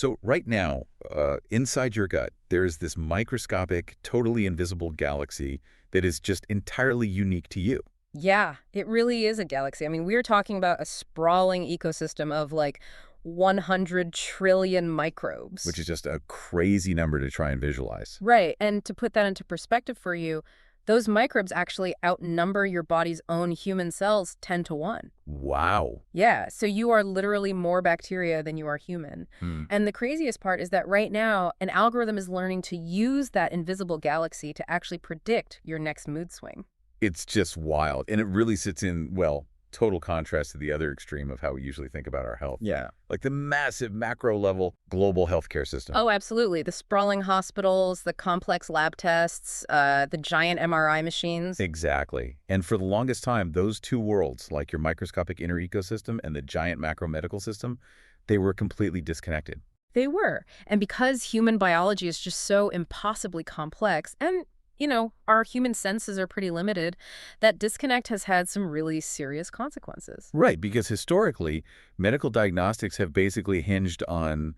So right now, inside your gut, there's this microscopic, totally invisible galaxy that is just entirely unique to you. Yeah, it really is a galaxy. I mean, we're talking about a sprawling ecosystem of like 100 trillion Which microbes. is just a crazy number to try and visualize. Right. And to put that into perspective for you, those microbes actually outnumber your body's own human cells 10 to 1. Wow. Yeah, so you are literally more bacteria than you are human. Hmm. And the craziest part is that right now, an algorithm is learning to use that invisible galaxy to actually predict your next mood swing. It's just wild. And it really sits in, well, total contrast to the other extreme of how we usually think about our health. Yeah. Like the massive macro level global healthcare system. Oh, absolutely. The sprawling hospitals, the complex lab tests, the giant MRI machines. Exactly. And for the longest time, those two worlds, like your microscopic inner ecosystem and the giant macro medical system, they were completely disconnected. They were. And because human biology is just so impossibly complex, and, our human senses are pretty limited, that disconnect has had some really serious consequences. Right, because historically, medical diagnostics have basically hinged on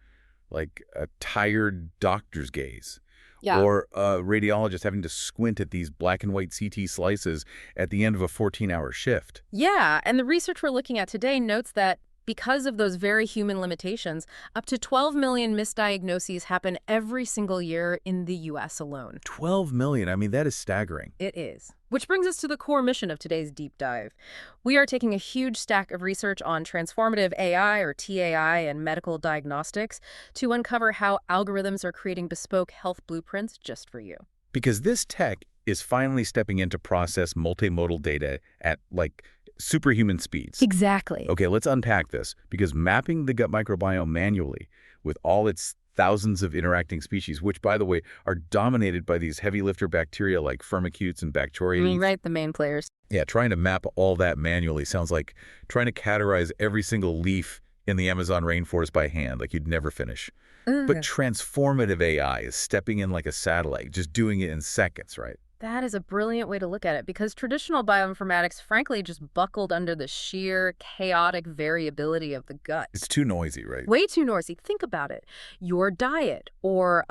like a tired doctor's gaze Yeah. or a radiologist having to squint at these black and white CT slices at the end of a 14-hour shift. Yeah, and the research we're looking at today notes that because of those very human limitations, up to 12 million misdiagnoses happen every single year in the U.S. alone. 12 million, I mean, that is staggering. It is. Which brings us to the core mission of today's deep dive. We are taking a huge stack of research on transformative AI or TAI and medical diagnostics to uncover how algorithms are creating bespoke health blueprints just for you. Because this tech is finally stepping in to process multimodal data at, like, superhuman speeds. Exactly. Okay, let's unpack this, because mapping the gut microbiome manually with all its thousands of interacting species, which, by the way, are dominated by these heavy lifter bacteria like firmicutes and Bacteroides. Right, the main players. Yeah, trying to map all that manually sounds like trying to categorize every single leaf in the Amazon rainforest by hand, like you'd never finish. But Ugh. transformative AI is stepping in like a satellite, just doing it in seconds, right? That is a brilliant way to look at it because traditional bioinformatics, frankly, just buckled under the sheer chaotic variability of the gut. It's too noisy, right? Way too noisy. Think about it. Your diet, or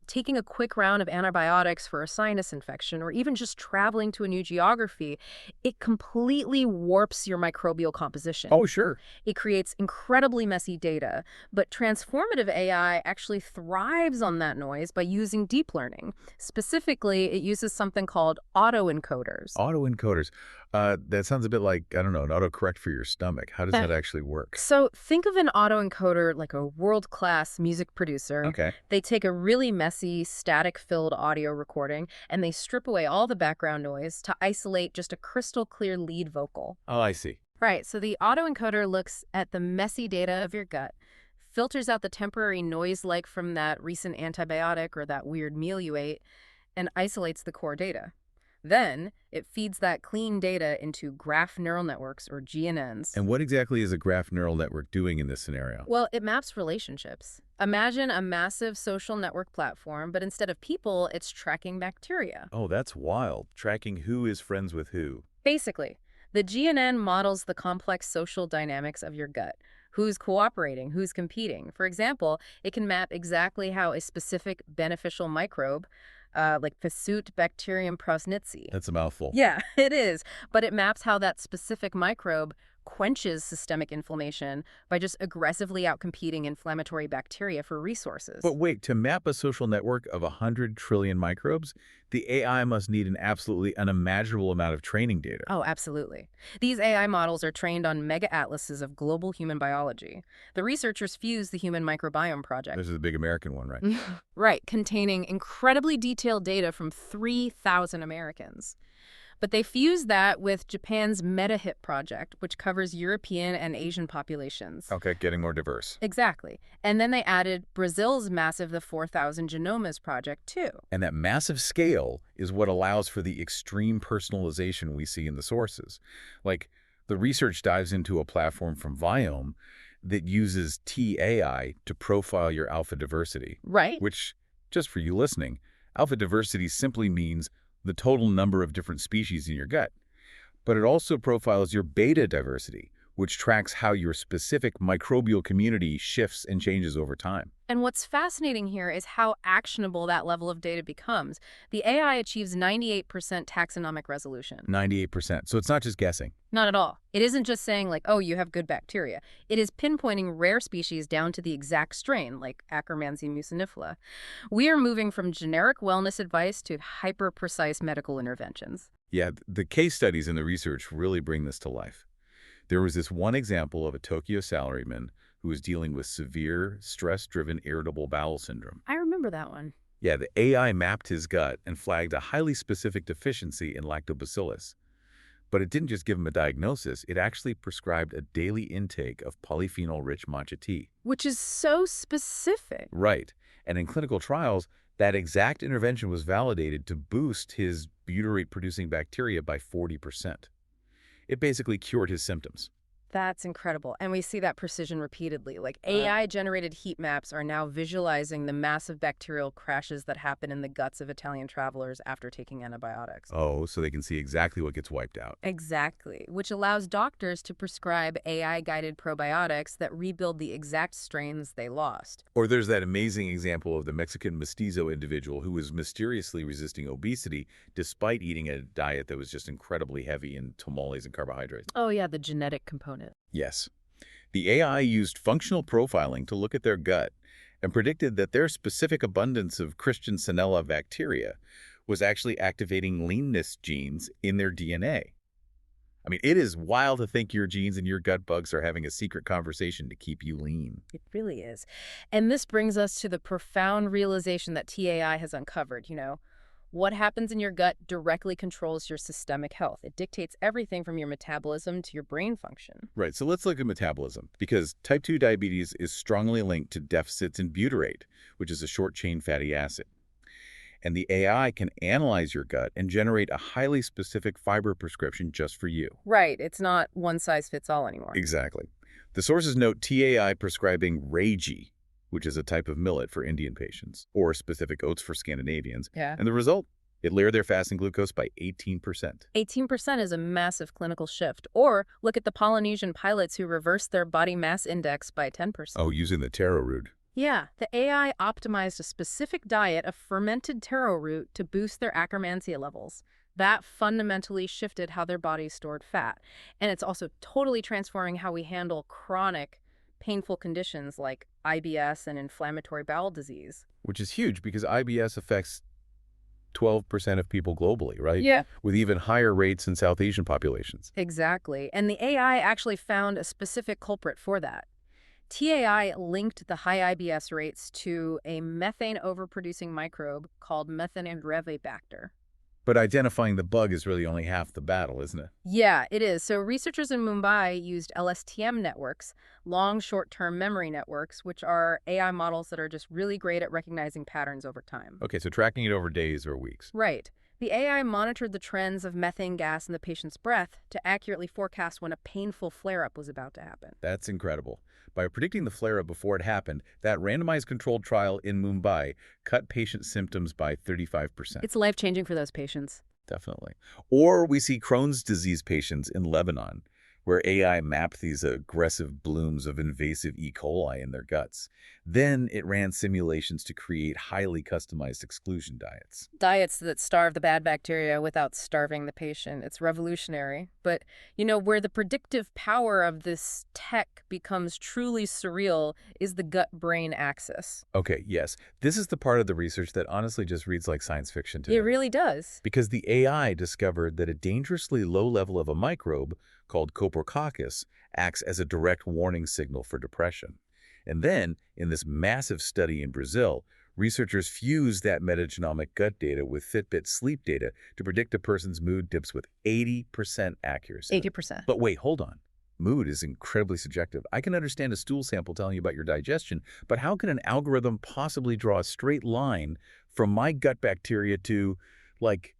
taking a quick round of antibiotics for a sinus infection, or even just traveling to a new geography, it completely warps your microbial composition. Oh, sure. It creates incredibly messy data, but transformative AI actually thrives on that noise by using deep learning. Specifically, it uses something called autoencoders. Autoencoders. That sounds a bit like, I don't know, an autocorrect for your stomach. How does that actually work? So think of an autoencoder like a world-class music producer. Okay. They take a really messy, static-filled audio recording, and they strip away all the background noise to isolate just a crystal-clear lead vocal. Oh, I see. Right, so the autoencoder looks at the messy data of your gut, filters out the temporary noise like from that recent antibiotic or that weird meal you ate, and isolates the core data. Then, it feeds that clean data into graph neural networks, or GNNs. And what exactly is a graph neural network doing in this scenario? Well, it maps relationships. Imagine a massive social network platform, but instead of people, it's tracking bacteria. Oh, that's wild. Tracking who is friends with who. Basically, the GNN models the complex social dynamics of your gut. Who's cooperating, who's competing. For example, it can map exactly how a specific beneficial microbe, like Bacterium prausnitzi. That's a mouthful. Yeah, it is. But it maps how that specific microbe quenches systemic inflammation by just aggressively outcompeting inflammatory bacteria for resources. But wait, to map a social network of 100 trillion microbes, the AI must need an absolutely unimaginable amount of training data. Oh, absolutely. These AI models are trained on mega atlases of global human biology. The researchers fused the Human Microbiome Project. This is the big American one, right? Right, containing incredibly detailed data from 3,000 Americans. But they fused that with Japan's MetaHit project, which covers European and Asian populations. Okay, getting more diverse. Exactly. And then they added Brazil's massive The 4,000 Genomes project, too. And that massive scale is what allows for the extreme personalization we see in the sources. Like, the research dives into a platform from Viome that uses TAI to profile your alpha diversity. Right. Which, just for you listening, alpha diversity simply means the total number of different species in your gut. But it also profiles your beta diversity, which tracks how your specific microbial community shifts and changes over time. And what's fascinating here is how actionable that level of data becomes. The AI achieves 98% taxonomic resolution. 98%. So it's not just guessing. Not at all. It isn't just saying, like, oh, you have good bacteria. It is pinpointing rare species down to the exact strain, like Akkermansia mucinifera. We are moving from generic wellness advice to hyper-precise medical interventions. Yeah, the case studies and the research really bring this to life. There was this one example of a Tokyo salaryman who was dealing with severe, stress-driven irritable bowel syndrome. I remember that one. Yeah, the AI mapped his gut and flagged a highly specific deficiency in lactobacillus. But it didn't just give him a diagnosis, it actually prescribed a daily intake of polyphenol-rich matcha tea. Which is so specific. Right. And in clinical trials, that exact intervention was validated to boost his butyrate-producing bacteria by 40%. It basically cured his symptoms. That's incredible. And we see that precision repeatedly. Like AI-generated heat maps are now visualizing the massive bacterial crashes that happen in the guts of Italian travelers after taking antibiotics. Oh, so they can see exactly what gets wiped out. Exactly, which allows doctors to prescribe AI-guided probiotics that rebuild the exact strains they lost. Or there's that amazing example of the Mexican mestizo individual who was mysteriously resisting obesity despite eating a diet that was just incredibly heavy in tamales and carbohydrates. Oh yeah, the genetic component. Yes. The AI used functional profiling to look at their gut and predicted that their specific abundance of Christianella bacteria was actually activating leanness genes in their DNA. I mean, it is wild to think your genes and your gut bugs are having a secret conversation to keep you lean. It really is. And this brings us to the profound realization that TAI has uncovered, What happens in your gut directly controls your systemic health. It dictates everything from your metabolism to your brain function. Right, so let's look at metabolism, because type 2 diabetes is strongly linked to deficits in butyrate, which is a short-chain fatty acid. And the AI can analyze your gut and generate a highly specific fiber prescription just for you. Right, it's not one size fits all anymore. Exactly. The sources note TAI prescribing Reiki, which is a type of millet for Indian patients, or specific oats for Scandinavians. Yeah. And the result? It lowered their fasting glucose by 18%. 18% is a massive clinical shift. Or look at the Polynesian pilots who reversed their body mass index by 10%. Oh, using the taro root. Yeah, the AI optimized a specific diet of fermented taro root to boost their Akkermansia levels. That fundamentally shifted how their bodies stored fat. And it's also totally transforming how we handle chronic, painful conditions like IBS and inflammatory bowel disease. Which is huge because IBS affects 12% of people globally, right? Yeah. With even higher rates in South Asian populations. Exactly. And the AI actually found a specific culprit for that. TAI linked the high IBS rates to a methane overproducing microbe called Methanobrevibacter. But identifying the bug is really only half the battle, isn't it? Yeah, it is. So researchers in Mumbai used LSTM networks, long short-term memory networks, which are AI models that are just really great at recognizing patterns over time. Okay, so tracking it over days or weeks. Right. The AI monitored the trends of methane gas in the patient's breath to accurately forecast when a painful flare-up was about to happen. That's incredible. By predicting the flare-up before it happened, that randomized controlled trial in Mumbai cut patient symptoms by 35%. It's life-changing for those patients. Definitely. Or we see Crohn's disease patients in Lebanon, where AI mapped these aggressive blooms of invasive E. coli in their guts. Then it ran simulations to create highly customized exclusion diets. Diets that starve the bad bacteria without starving the patient. It's revolutionary. But, where the predictive power of this tech becomes truly surreal is the gut-brain axis. Okay, yes. This is the part of the research that honestly just reads like science fiction to me. It really does. Because the AI discovered that a dangerously low level of a microbe called Coprococcus acts as a direct warning signal for depression. And then, in this massive study in Brazil, researchers fused that metagenomic gut data with Fitbit sleep data to predict a person's mood dips with 80% accuracy. 80%. But wait, hold on. Mood is incredibly subjective. I can understand a stool sample telling you about your digestion, but how can an algorithm possibly draw a straight line from my gut bacteria to, like,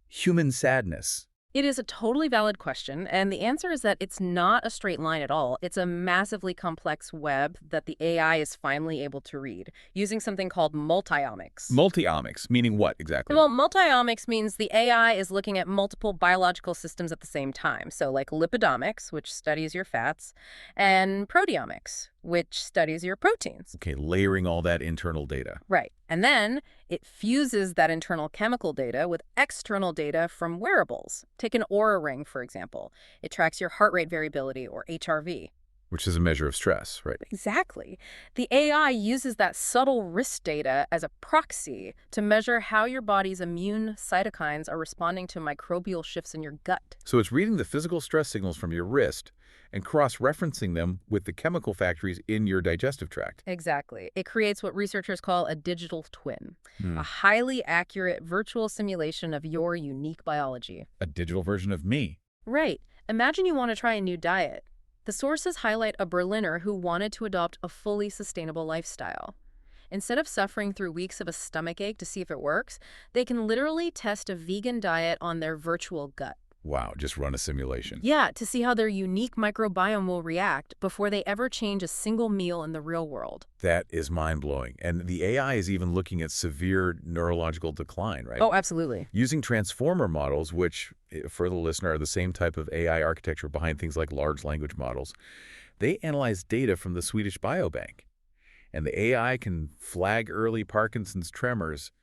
human sadness? It is a totally valid question, and the answer is that it's not a straight line at all. It's a massively complex web that the AI is finally able to read, using something called multiomics. Multiomics, meaning what exactly? Well, multiomics means the AI is looking at multiple biological systems at the same time. So, like lipidomics, which studies your fats, and proteomics, which studies your proteins. Okay, layering all that internal data. Right. And then it fuses that internal chemical data with external data from wearables. Take an Oura ring, for example. It tracks your heart rate variability, or HRV. Which is a measure of stress, right? Exactly. The AI uses that subtle risk data as a proxy to measure how your body's immune cytokines are responding to microbial shifts in your gut. So it's reading the physical stress signals from your wrist and cross-referencing them with the chemical factories in your digestive tract. Exactly. It creates what researchers call a digital twin, Hmm. a highly accurate virtual simulation of your unique biology. A digital version of me. Right. Imagine you want to try a new diet. The sources highlight a Berliner who wanted to adopt a fully sustainable lifestyle. Instead of suffering through weeks of a stomachache to see if it works, they can literally test a vegan diet on their virtual gut. Wow, just run a simulation. Yeah, to see how their unique microbiome will react before they ever change a single meal in the real world. That is mind-blowing. And the AI is even looking at severe neurological decline, right? Oh, absolutely. Using transformer models, which, for the listener, are the same type of AI architecture behind things like large language models, they analyze data from the Swedish Biobank. And the AI can flag early Parkinson's tremors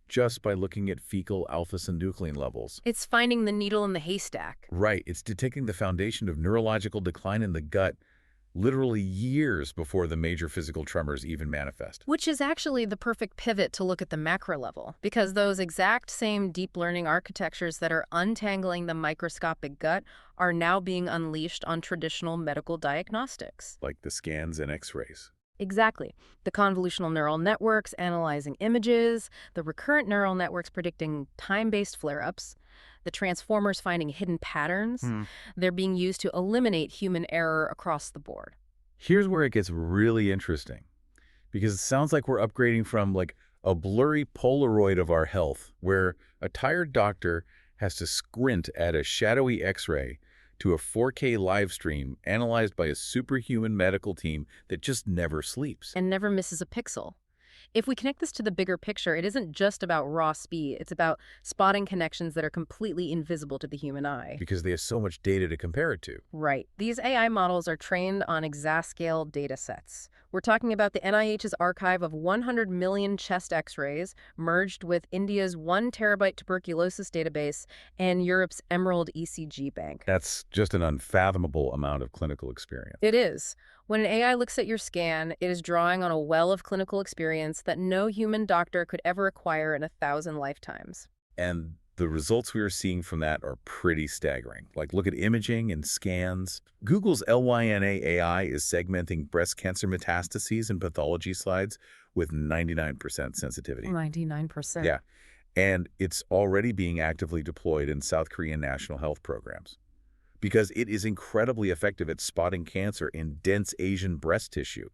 just by looking at fecal alpha-synuclein levels. It's finding the needle in the haystack. Right, it's detecting the foundation of neurological decline in the gut literally years before the major physical tremors even manifest. Which is actually the perfect pivot to look at the macro level, because those exact same deep learning architectures that are untangling the microscopic gut are now being unleashed on traditional medical diagnostics. Like the scans and x-rays. Exactly. The convolutional neural networks analyzing images, the recurrent neural networks predicting time-based flare-ups, the transformers finding hidden patterns. They're being used to eliminate human error across the board. Here's where it gets really interesting, because it sounds like we're upgrading from like a blurry Polaroid of our health, where a tired doctor has to squint at a shadowy x-ray, to a 4K live stream analyzed by a superhuman medical team that just never sleeps. And never misses a pixel. If we connect this to the bigger picture, it isn't just about raw speed. It's about spotting connections that are completely invisible to the human eye. Because they have so much data to compare it to. Right. These AI models are trained on exascale data sets. We're talking about the NIH's archive of 100 million chest x-rays merged with India's 1 terabyte tuberculosis database and Europe's Emerald ECG bank. That's just an unfathomable amount of clinical experience. It is. When an AI looks at your scan, it is drawing on a well of clinical experience that no human doctor could ever acquire in 1,000 lifetimes. And the results we are seeing from that are pretty staggering. Like, look at imaging and scans. Google's LYNA AI is segmenting breast cancer metastases and pathology slides with 99% sensitivity. 99%. Yeah. And it's already being actively deployed in South Korean national health programs, because it is incredibly effective at spotting cancer in dense Asian breast tissue,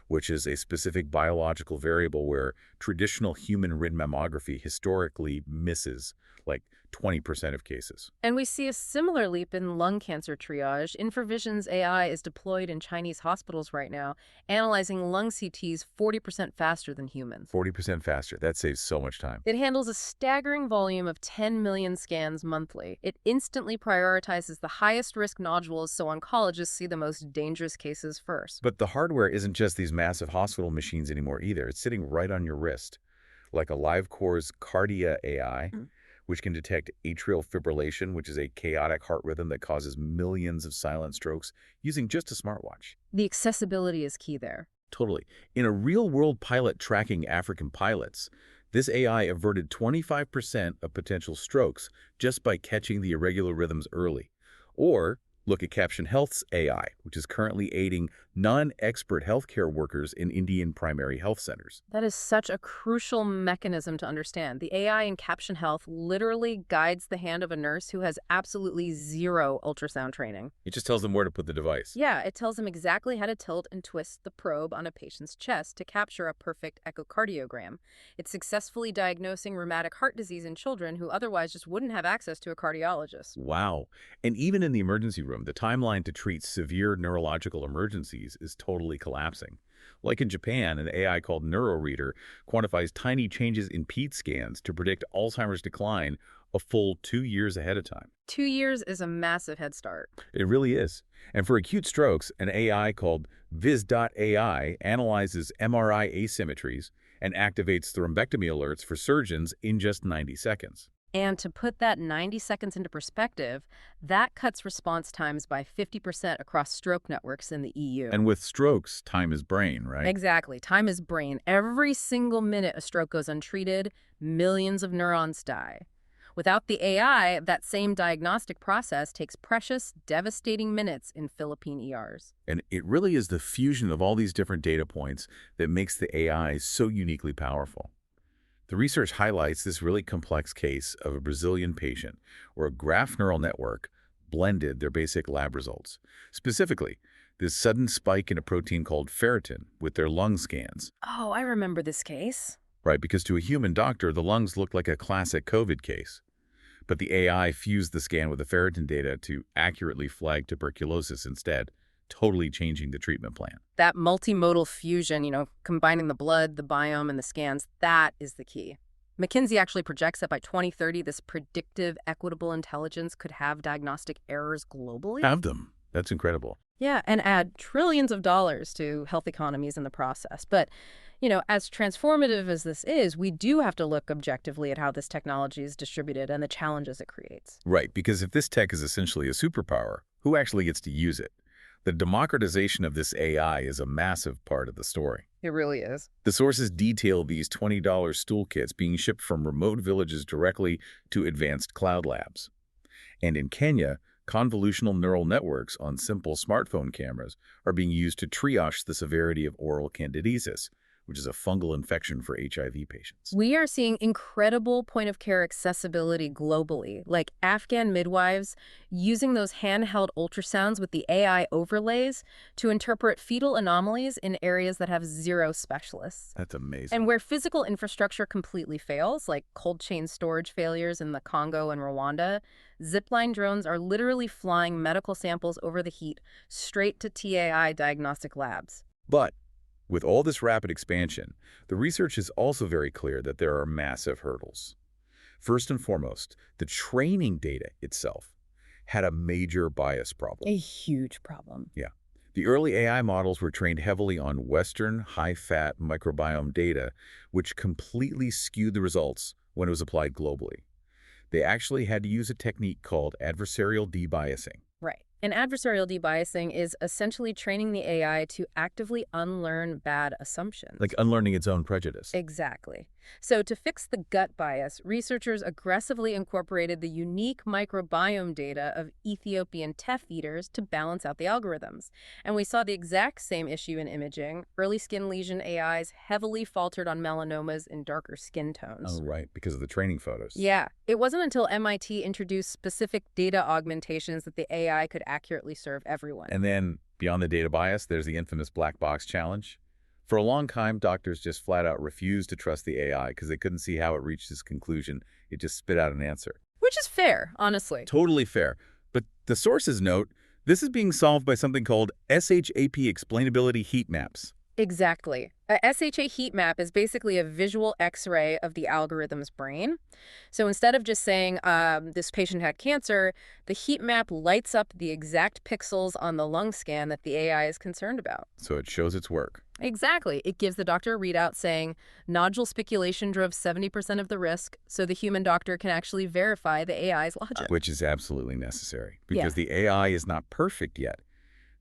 which is a specific biological variable where traditional human-rid mammography historically misses like 20% of cases. And we see a similar leap in lung cancer triage. InforVision's AI is deployed in Chinese hospitals right now, analyzing lung CTs 40% faster than humans. 40% faster. That saves so much time. It handles a staggering volume of 10 million scans monthly. It instantly prioritizes the highest risk nodules so oncologists see the most dangerous cases first. But the hardware isn't just these massive hospital machines anymore either. It's sitting right on your wrist, like a LiveCore's Cardia AI, which can detect atrial fibrillation, which is a chaotic heart rhythm that causes millions of silent strokes using just a smartwatch. The accessibility is key there. Totally. In a real-world pilot tracking African pilots, this AI averted 25% of potential strokes just by catching the irregular rhythms early. Or look at Caption Health's AI, which is currently aiding non-expert healthcare workers in Indian primary health centers. That is such a crucial mechanism to understand. The AI in Caption Health literally guides the hand of a nurse who has absolutely zero ultrasound training. It just tells them where to put the device. Yeah, it tells them exactly how to tilt and twist the probe on a patient's chest to capture a perfect echocardiogram. It's successfully diagnosing rheumatic heart disease in children who otherwise just wouldn't have access to a cardiologist. Wow. And even in the emergency room, the timeline to treat severe neurological emergencies is totally collapsing. Like in Japan, an AI called NeuroReader quantifies tiny changes in PET scans to predict Alzheimer's decline a full 2 years ahead of time. 2 years is a massive head start. It really is. And for acute strokes, an AI called Viz.ai analyzes MRI asymmetries and activates thrombectomy alerts for surgeons in just 90 seconds. And to put that 90 seconds into perspective, that cuts response times by 50% across stroke networks in the EU. And with strokes, time is brain, right? Exactly. Time is brain. Every single minute a stroke goes untreated, millions of neurons die. Without the AI, that same diagnostic process takes precious, devastating minutes in Philippine ERs. And it really is the fusion of all these different data points that makes the AI so uniquely powerful. The research highlights this really complex case of a Brazilian patient where a graph neural network blended their basic lab results. Specifically, this sudden spike in a protein called ferritin with their lung scans. Oh, I remember this case. Right, because to a human doctor, the lungs looked like a classic COVID case. But the AI fused the scan with the ferritin data to accurately flag tuberculosis instead, totally changing the treatment plan. That multimodal fusion, combining the blood, the biome, and the scans, that is the key. McKinsey actually projects that by 2030, this predictive, equitable intelligence could have diagnostic errors globally. Have them. That's incredible. Yeah, and add trillions of dollars to health economies in the process. But, as transformative as this is, we do have to look objectively at how this technology is distributed and the challenges it creates. Right, because if this tech is essentially a superpower, who actually gets to use it? The democratization of this AI is a massive part of the story. It really is. The sources detail these $20 stool kits being shipped from remote villages directly to advanced cloud labs. And in Kenya, convolutional neural networks on simple smartphone cameras are being used to triage the severity of oral candidiasis, which is a fungal infection for HIV patients. We are seeing incredible point-of-care accessibility globally, like Afghan midwives using those handheld ultrasounds with the AI overlays to interpret fetal anomalies in areas that have zero specialists. That's amazing. And where physical infrastructure completely fails, like cold chain storage failures in the Congo and Rwanda, zipline drones are literally flying medical samples over the heat straight to TAI diagnostic labs. But with all this rapid expansion, the research is also very clear that there are massive hurdles. First and foremost, the training data itself had a major bias problem. A huge problem. Yeah. The early AI models were trained heavily on Western high-fat microbiome data, which completely skewed the results when it was applied globally. They actually had to use a technique called adversarial debiasing. Right. And adversarial debiasing is essentially training the AI to actively unlearn bad assumptions. Like unlearning its own prejudice. Exactly. So to fix the gut bias, researchers aggressively incorporated the unique microbiome data of Ethiopian teff eaters to balance out the algorithms. And we saw the exact same issue in imaging. Early skin lesion AIs heavily faltered on melanomas in darker skin tones. Oh, right, because of the training photos. Yeah. It wasn't until MIT introduced specific data augmentations that the AI could accurately serve everyone. And then, beyond the data bias, there's the infamous black box challenge. For a long time, doctors just flat out refused to trust the AI because they couldn't see how it reached its conclusion. It just spit out an answer. Which is fair, honestly. Totally fair. But the sources note, this is being solved by something called SHAP explainability heat maps. Exactly. A SHA heat map is basically a visual X-ray of the algorithm's brain. So instead of just saying this patient had cancer, the heat map lights up the exact pixels on the lung scan that the AI is concerned about. So it shows its work. Exactly. It gives the doctor a readout saying nodule speculation drove 70% of the risk, so the human doctor can actually verify the AI's logic. Which is absolutely necessary because the AI is not perfect yet.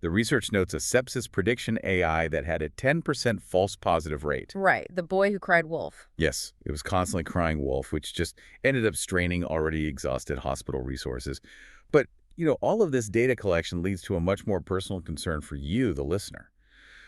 The research notes a sepsis prediction AI that had a 10% false positive rate. Right, the boy who cried wolf. Yes, it was constantly crying wolf, which just ended up straining already exhausted hospital resources. But, all of this data collection leads to a much more personal concern for you, the listener.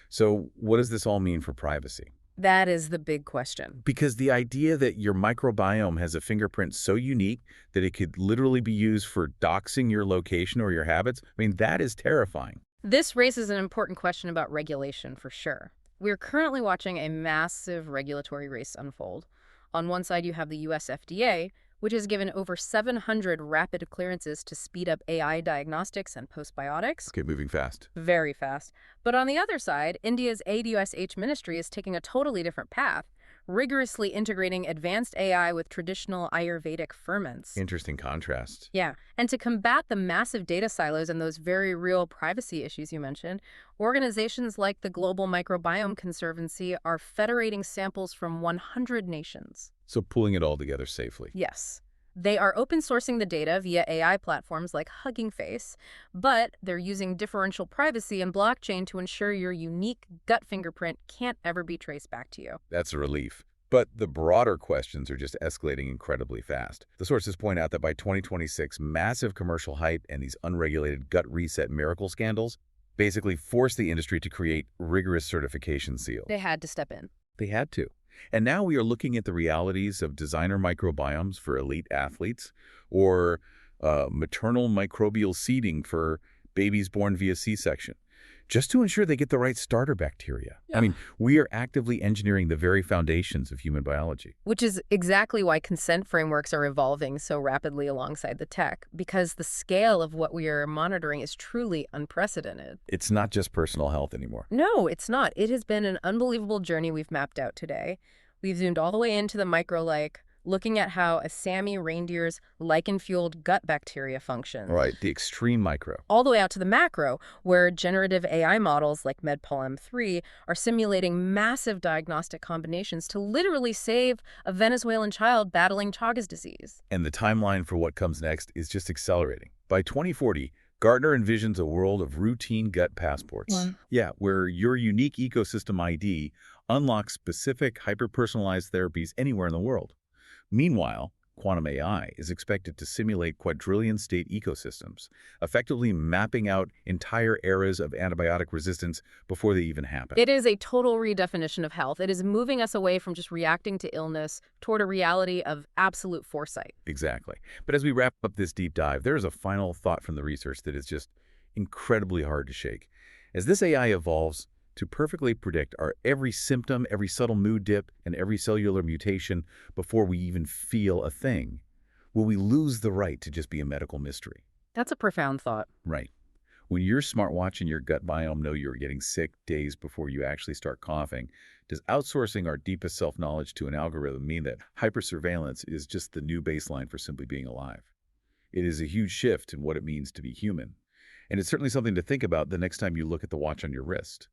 So what does this all mean for privacy? That is the big question. Because the idea that your microbiome has a fingerprint so unique that it could literally be used for doxing your location or your habits, I mean, that is terrifying. This raises an important question about regulation for sure. We're currently watching a massive regulatory race unfold. On one side, you have the US FDA, which has given over 700 rapid clearances to speed up AI diagnostics and postbiotics. Okay, moving fast. Very fast. But on the other side, India's ADUSH ministry is taking a totally different path, rigorously integrating advanced AI with traditional Ayurvedic ferments. Interesting contrast. Yeah, and to combat the massive data silos and those very real privacy issues you mentioned, organizations like the Global Microbiome Conservancy are federating samples from 100 nations. So pulling it all together safely. Yes. They are open sourcing the data via AI platforms like Hugging Face, but they're using differential privacy and blockchain to ensure your unique gut fingerprint can't ever be traced back to you. That's a relief. But the broader questions are just escalating incredibly fast. The sources point out that by 2026, massive commercial hype and these unregulated gut reset miracle scandals basically forced the industry to create rigorous certification seals. They had to step in. They had to. And now we are looking at the realities of designer microbiomes for elite athletes or maternal microbial seeding for babies born via C-section, just to ensure they get the right starter bacteria. Yeah. I mean, we are actively engineering the very foundations of human biology. Which is exactly why consent frameworks are evolving so rapidly alongside the tech, because the scale of what we are monitoring is truly unprecedented. It's not just personal health anymore. No, it's not. It has been an unbelievable journey we've mapped out today. We've zoomed all the way into the micro-like, looking at how a Sami reindeer's lichen-fueled gut bacteria functions. Right, the extreme micro. All the way out to the macro, where generative AI models like MedPol-M3 are simulating massive diagnostic combinations to literally save a Venezuelan child battling Chagas disease. And the timeline for what comes next is just accelerating. By 2040, Gartner envisions a world of routine gut passports. Wow. Yeah, where your unique ecosystem ID unlocks specific hyper-personalized therapies anywhere in the world. Meanwhile, quantum AI is expected to simulate quadrillion-state ecosystems, effectively mapping out entire eras of antibiotic resistance before they even happen. It is a total redefinition of health. It is moving us away from just reacting to illness toward a reality of absolute foresight. Exactly. But as we wrap up this deep dive, there is a final thought from the research that is just incredibly hard to shake. As this AI evolves to perfectly predict our every symptom, every subtle mood dip, and every cellular mutation before we even feel a thing, will we lose the right to just be a medical mystery? That's a profound thought. Right. When your smartwatch and your gut biome know you're getting sick days before you actually start coughing, does outsourcing our deepest self-knowledge to an algorithm mean that hypersurveillance is just the new baseline for simply being alive? It is a huge shift in what it means to be human. And it's certainly something to think about the next time you look at the watch on your wrist.